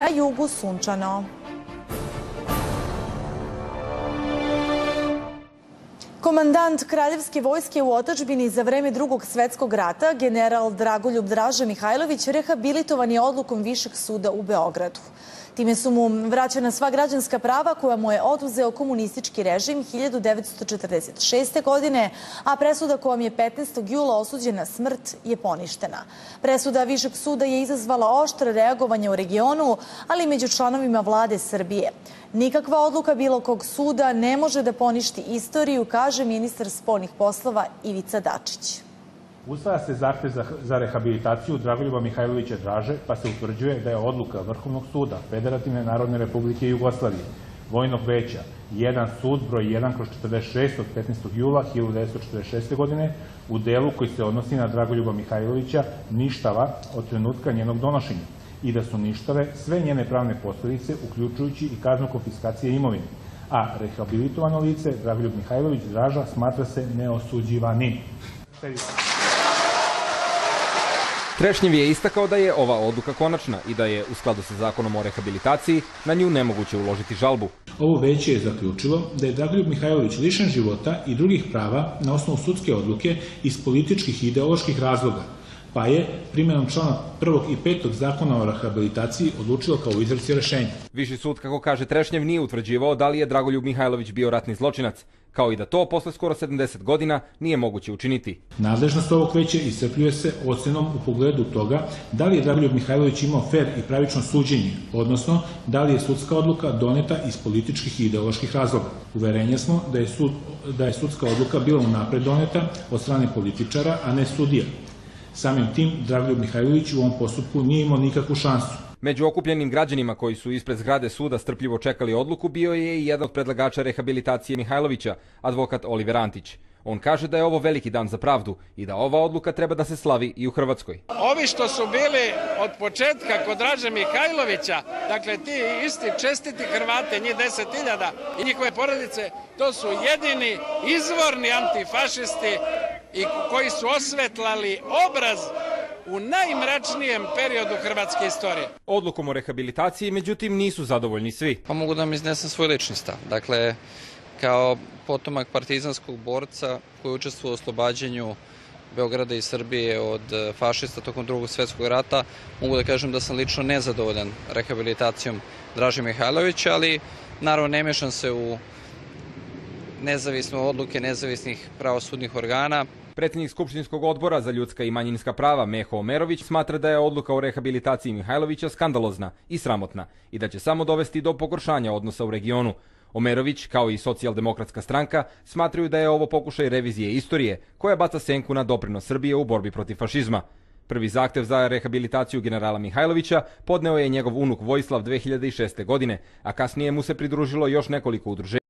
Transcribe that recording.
Na jugu sunčano. Komandant Kraljevske vojske u otadžbini za vreme Drugog svetskog rata, general Dragoljub Draža Mihajlović, rehabilitovan je odlukom Višeg suda u Beogradu. Time su mu vraćena sva građanska prava koja mu je oduzeo komunistički režim 1946. godine, a presuda kojom je 15. jula osuđen na smrt je poništena. Presuda Višeg suda je izazvala oštre reagovanje u regionu, ali i među članovima vlade Srbije. Nikakva odluka bilo kog suda ne može da poništi istoriju, kaže ministar spoljnih poslova Ivica Dačić. Usvaja se zahtev za rehabilitaciju Dragoljuba Mihajlovića Draže, pa se utvrđuje da je odluka Vrhovnog suda Federativne Narodne Republike Jugoslavije, Vojnog veća 1 sud broj 1/46 od 15. jula 1946. godine u delu koji se odnosi na Dragoljuba Mihajlovića ništava od trenutka njenog donošenja i da su ništave sve njene pravne posledice, uključujući i kaznu konfiskacije imovine, a rehabilitovano lice Dragoljub Mihajlović Draža smatra se neosuđivanim. Trešnjev je istakao da je ova odluka konačna i da je, u skladu sa zakonom o rehabilitaciji, na nju nemoguće uložiti žalbu. Ovo veće je zaključilo da je Dragoljub Mihajlović lišen života i drugih prava na osnovu sudske odluke iz političkih i ideoloških razloga, pa je primjenom člana 1. i 5. zakona o rehabilitaciji odlučilo kao u izreci rešenja. Viši sud, kako kaže Trešnjev, nije utvrđivao da li je Dragoljub Mihajlović bio ratni zločinac, kao i da to posle skoro 70 godina nije moguće učiniti. Nadležnost ovog veća iscrpljuje se ocenom u pogledu toga da li je Dragoljub Mihajlović imao fer i pravično suđenje, odnosno da li je sudska odluka doneta iz političkih i ideoloških razloga. Uverenja smo da je sudska odluka bila unapred doneta od strane političara, a ne sudija. Samim tim, Dragoljub Mihajlović u ovom postupku nije imao nikakvu šansu. Među okupljenim građanima koji su ispred zgrade suda strpljivo čekali odluku bio je i jedan od predlagača rehabilitacije Mihajlovića, advokat Oliver Antić. On kaže da je ovo veliki dan za pravdu i da ova odluka treba da se slavi i u Hrvatskoj. Ovi što su bili od početka kod Draže Mihajlovića, dakle ti isti čestiti Hrvate, njih 10.000 i njihove porodice, to su jedini izvorni antifašisti i koji su osvetlali obraz u najmračnijem periodu hrvatske istorije. Odlukom o rehabilitaciji, međutim, nisu zadovoljni svi. Pa mogu da vam iznesem svoj lični stav. Dakle, kao potomak partizanskog borca koji učestvuje u oslobađanju Beograda i Srbije od fašista tokom Drugog svetskog rata, mogu da kažem da sam lično nezadovoljan rehabilitacijom Draže Mihajlovića, ali naravno ne mešam se u nezavisne odluke nezavisnih pravosudnih organa. Predsjednik Skupštinskog odbora za ljudska i manjinska prava Meho Omerović smatra da je odluka o rehabilitaciji Mihajlovića skandalozna i sramotna i da će samo dovesti do pogoršanja odnosa u regionu. Omerović, kao i Socijaldemokratska stranka, smatraju da je ovo pokušaj revizije istorije koja baca senku na doprinos Srbije u borbi protiv fašizma. Prvi zahtev za rehabilitaciju generala Mihajlovića podneo je njegov unuk Vojislav 2006. godine, a kasnije mu se pridružilo još nekoliko udruženja.